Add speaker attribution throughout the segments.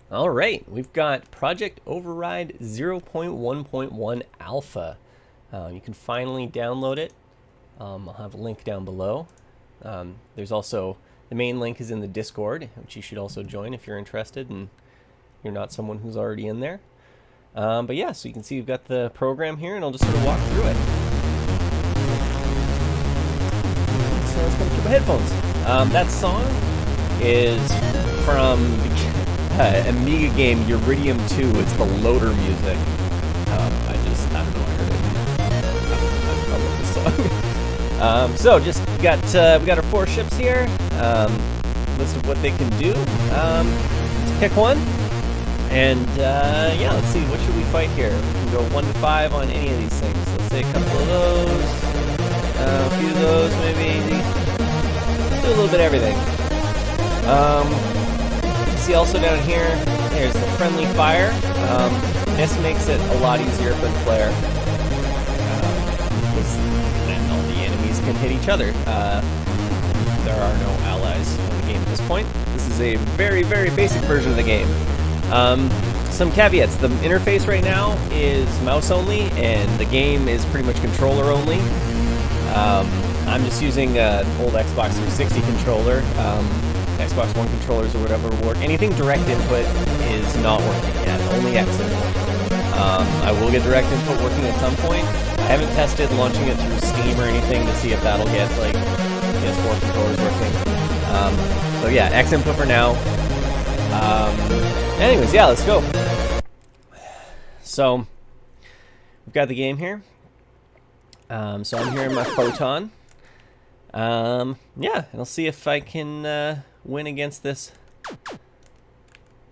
Speaker 1: All right, we've got Project Override 0.1.1 Alpha. You can finally download it. I'll have a link down below. There's also the main link is in the Discord, which you should also join if you're interested and you're not someone who's already in there. But yeah, so you can see we've got the program here, and I'll just sort of walk through it. So let's go through my headphones. That song is from Amiga game Uridium 2. It's the loader music. I don't know, I heard it. I love this song. So just we got our 4 ships here. List of what they can do. Let's pick one. And yeah, let's see, what should we fight here? We can go 1 to 5 on any of these things. Let's say a couple of those, a few of those maybe. Let's do a little bit of everything. See also down here, there's the friendly fire. This makes it a lot easier for the player. Then all the enemies can hit each other. There are no allies in the game at this point. This is a very, very basic version of the game. Some caveats. The interface right now is mouse only, and the game is pretty much controller only. I'm just using an old Xbox 360 controller. Xbox One controllers or whatever work. Anything direct input is not working yet, only X input. I will get direct input working at some point. I haven't tested launching it through Steam or anything to see if that'll get like PS4 controllers working. So yeah, X input for now. Anyways, yeah, let's go. So we've got the game here. So I'm here in my Photon. Yeah, and I'll see if I can win against this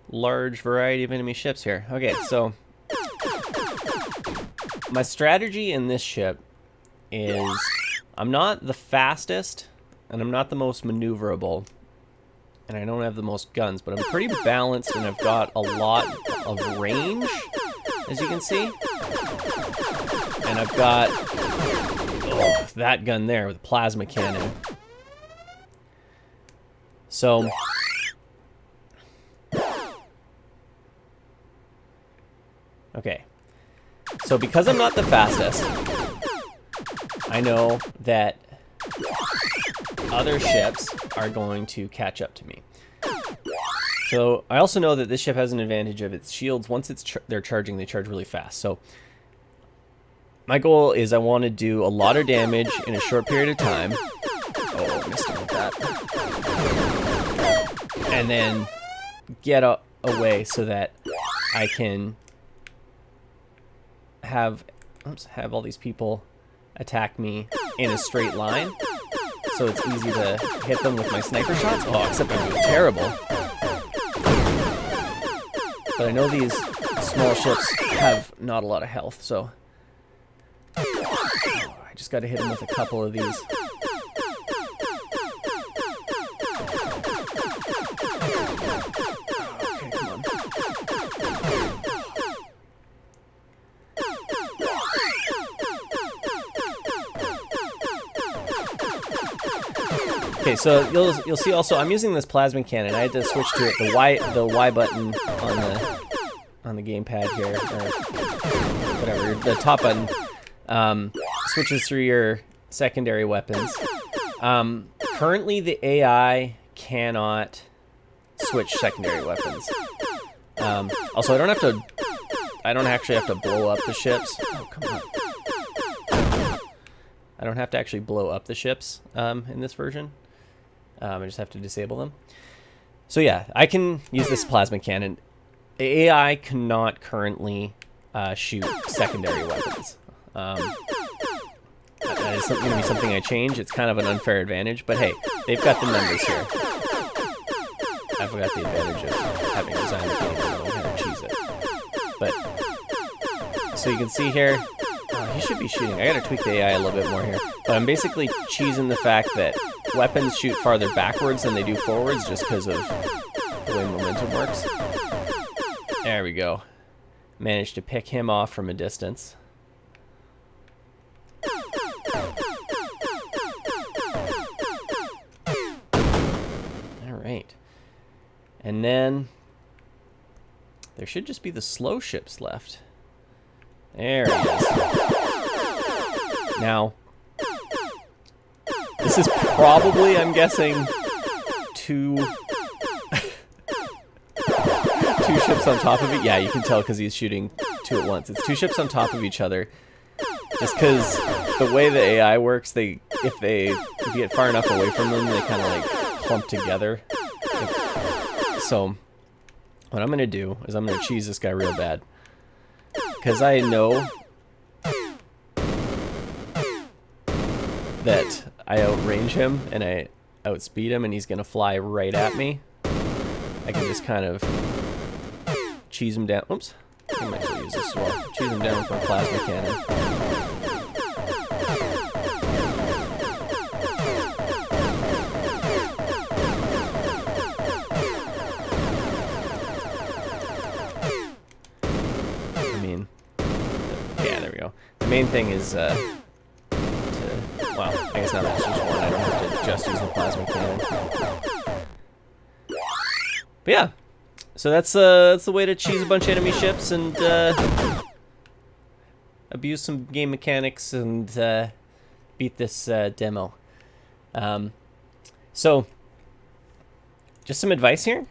Speaker 1: large variety of enemy ships here. Okay, so my strategy in this ship is I'm not the fastest and I'm not the most maneuverable, and I don't have the most guns, but I'm pretty balanced and I've got a lot of range, as you can see. And I've got that gun there with a plasma cannon. So okay. So because I'm not the fastest, I know that other ships are going to catch up to me. So I also know that this ship has an advantage of its shields. Once they're charging, they charge really fast. So my goal is I want to do a lot of damage in a short period of time. Oh, I missed it with that. And then get away so that I can have all these people attack me in a straight line. So it's easy to hit them with my sniper shots. Oh, except I'm doing terrible. But I know these small ships have not a lot of health, so I just got to hit them with a couple of these. Okay, come on. Okay, so you'll see also I'm using this plasma cannon. I had to switch to it. The Y button on the gamepad here, or whatever, the top button switches through your secondary weapons. Currently, the AI cannot switch secondary weapons. Also, I don't actually have to blow up the ships. Oh, come on. I don't have to actually blow up the ships in this version. I just have to disable them. So yeah, I can use this plasma cannon. The AI cannot currently shoot secondary weapons. That is going to be something I change. It's kind of an unfair advantage, but hey, they've got the numbers here. I've got the advantage of having designed the game and knowing how to cheese it. But so you can see here, he should be shooting. I gotta tweak the AI a little bit more here. But I'm basically cheesing the fact that weapons shoot farther backwards than they do forwards just because of the way momentum works. There we go. Managed to pick him off from a distance. All right. And then There should just be the slow ships left. There he is. Now, this is probably, I'm guessing, two ships on top of it. Yeah, you can tell because he's shooting two at once. It's two ships on top of each other. Just because the way the AI works, if you get far enough away from them, they kind of like clump together. So what I'm gonna do is I'm gonna cheese this guy real bad, because I know that I outrange him and I outspeed him, and he's gonna fly right at me. I can just kind of cheese him down. Oops, I might as well use this as well. Cheese him down with my plasma cannon. The main thing is, well, I guess now that's just one. I don't have to just use the plasma cannon. But yeah, so that's the way to cheese a bunch of enemy ships and abuse some game mechanics and beat this demo. So, just some advice here.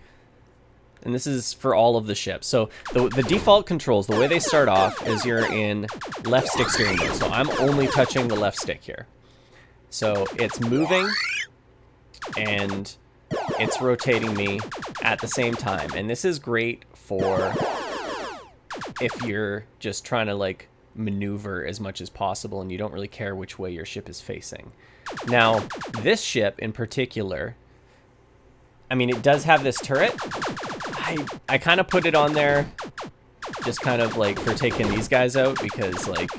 Speaker 1: And this is for all of the ships. So the default controls, the way they start off is you're in left stick steering mode. So I'm only touching the left stick here. So it's moving and it's rotating me at the same time. And this is great for if you're just trying to like maneuver as much as possible and you don't really care which way your ship is facing. Now, this ship in particular, I mean, it does have this turret. I kind of put it on there just kind of like for taking these guys out because like,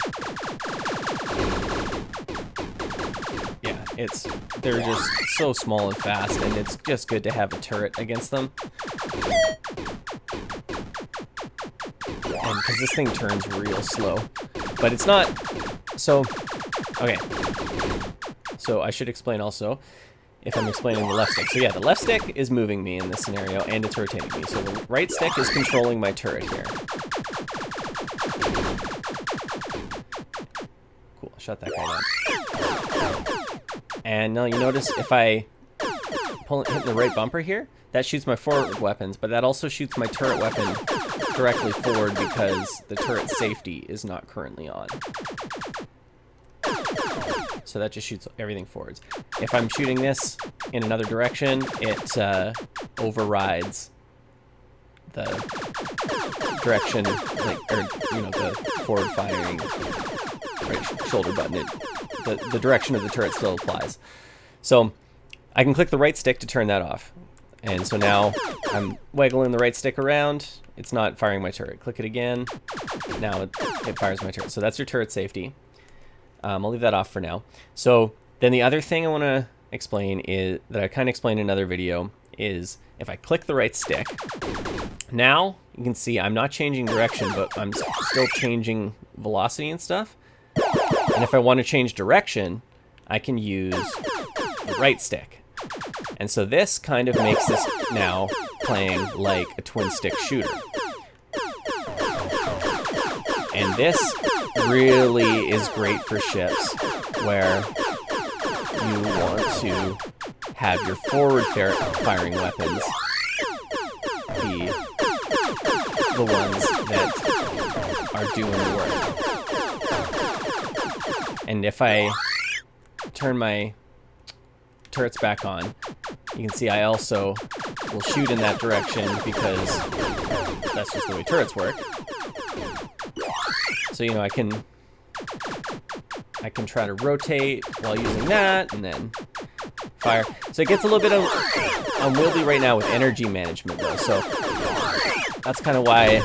Speaker 1: yeah, they're just so small and fast, and it's just good to have a turret against them. And because this thing turns real slow, but it's not, so, okay. So I should explain also, if I'm explaining the left stick. So yeah, the left stick is moving me in this scenario, and it's rotating me. So the right stick is controlling my turret here. Cool, shut that guy down. And now you notice if I hit the right bumper here, that shoots my forward weapons, but that also shoots my turret weapon directly forward because the turret safety is not currently on. So that just shoots everything forwards. If I'm shooting this in another direction, it overrides the direction, like, or you know, the forward firing right shoulder button. The direction of the turret still applies. So I can click the right stick to turn that off. And so now I'm wiggling the right stick around. It's not firing my turret. Click it again. Now it fires my turret. So that's your turret safety. I'll leave that off for now. So then the other thing I want to explain is that I kind of explained in another video is if I click the right stick, now you can see I'm not changing direction, but I'm still changing velocity and stuff. And if I want to change direction, I can use the right stick. And so this kind of makes this now playing like a twin stick shooter. And this really is great for ships where you want to have your forward firing weapons be the ones that are doing the work. And if I turn my turrets back on, you can see I also will shoot in that direction because that's just the way turrets work. So, you know, I can try to rotate while using that and then fire. So it gets a little bit unwieldy right now with energy management though. So that's kind of why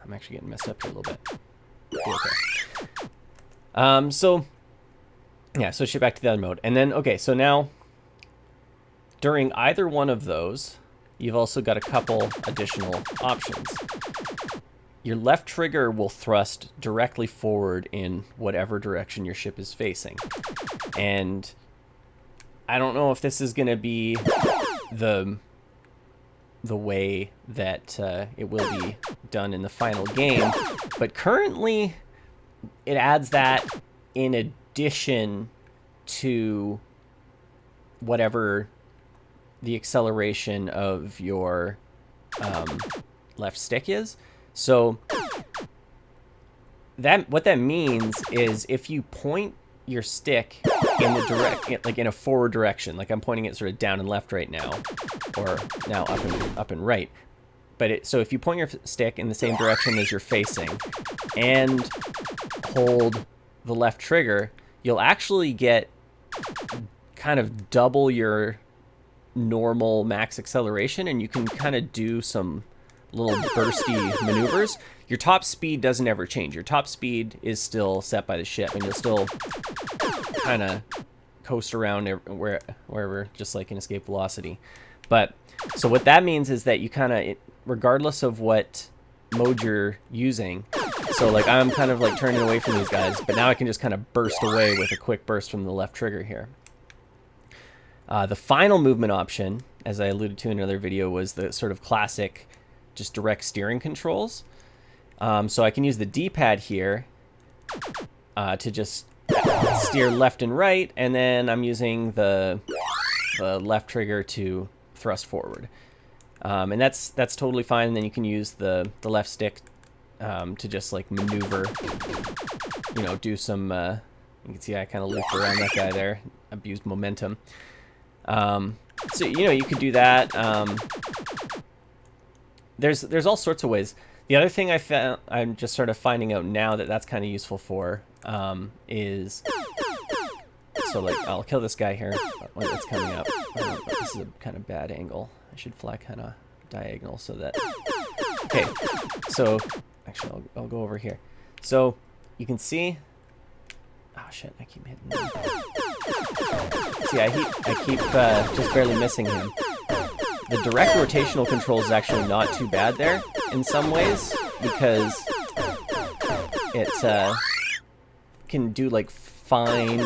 Speaker 1: I'm actually getting messed up here a little bit. Okay. So yeah, so shift back to the other mode. And then, okay, so now during either one of those, you've also got a couple additional options. Your left trigger will thrust directly forward in whatever direction your ship is facing. And I don't know if this is going to be the the way that it will be done in the final game. But currently, it adds that in addition to whatever the acceleration of your left stick is. So what that means is if you point your stick in the like in a forward direction, like I'm pointing it sort of down and left right now, or now up and right. But so if you point your stick in the same direction as you're facing and hold the left trigger, you'll actually get kind of double your normal max acceleration, and you can kind of do some little bursty maneuvers. Your top speed doesn't ever change. Your top speed is still set by the ship, and you'll still kind of coast around wherever, just like in escape velocity. But so what that means is that you kind of, regardless of what mode you're using, so like I'm kind of like turning away from these guys, but now I can just kind of burst away with a quick burst from the left trigger here. The final movement option, as I alluded to in another video, was the sort of classic just direct steering controls. So I can use the D-pad here to just steer left and right, and then I'm using the left trigger to thrust forward. And that's totally fine. And then you can use the left stick to just like maneuver, you know, do some, you can see I kind of looped around that guy there, abused momentum. So, you know, you could do that. There's all sorts of ways. The other thing I'm just sort of finding out now that's kind of useful for, is, so like, I'll kill this guy here when it's coming up. This is a kind of bad angle. I should fly kind of diagonal so that, okay, so, actually, I'll go over here. So, you can see, oh shit, I keep hitting him. See, I keep just barely missing him. The direct rotational control is actually not too bad there in some ways, because it can do like fine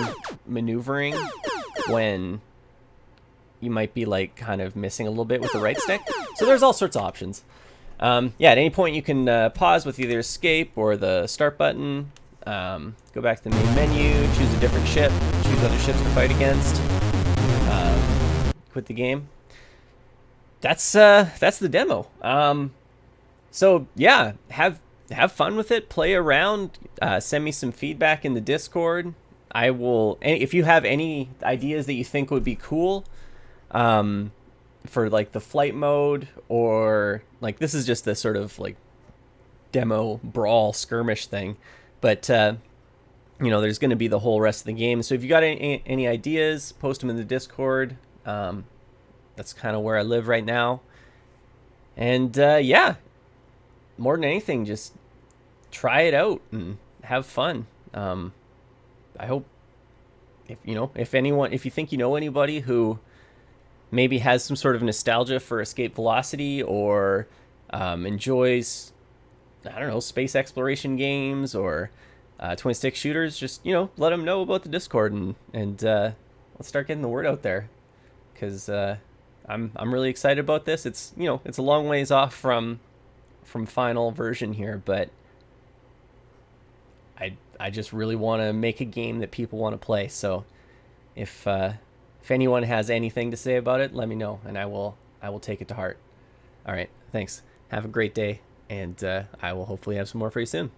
Speaker 1: maneuvering when you might be like kind of missing a little bit with the right stick. So there's all sorts of options. Yeah, at any point you can pause with either escape or the start button. Go back to the main menu, choose a different ship, choose other ships to fight against, quit the game. That's the demo. So yeah, have fun with it, play around, send me some feedback in the Discord. I will, if you have any ideas that you think would be cool, for like the flight mode, or like, this is just the sort of like demo brawl skirmish thing, but you know, there's going to be the whole rest of the game. So if you got any ideas, post them in the Discord. That's kind of where I live right now. And yeah, more than anything, just try it out and have fun. I hope, if you think you know anybody who maybe has some sort of nostalgia for Escape Velocity, or enjoys, I don't know, space exploration games or twin stick shooters, just, you know, let them know about the Discord, and let's start getting the word out there, because I'm really excited about this. It's, you know, it's a long ways off from final version here, but I just really want to make a game that people want to play. So if anyone has anything to say about it, let me know, and I will take it to heart. All right, thanks. Have a great day, and I will hopefully have some more for you soon.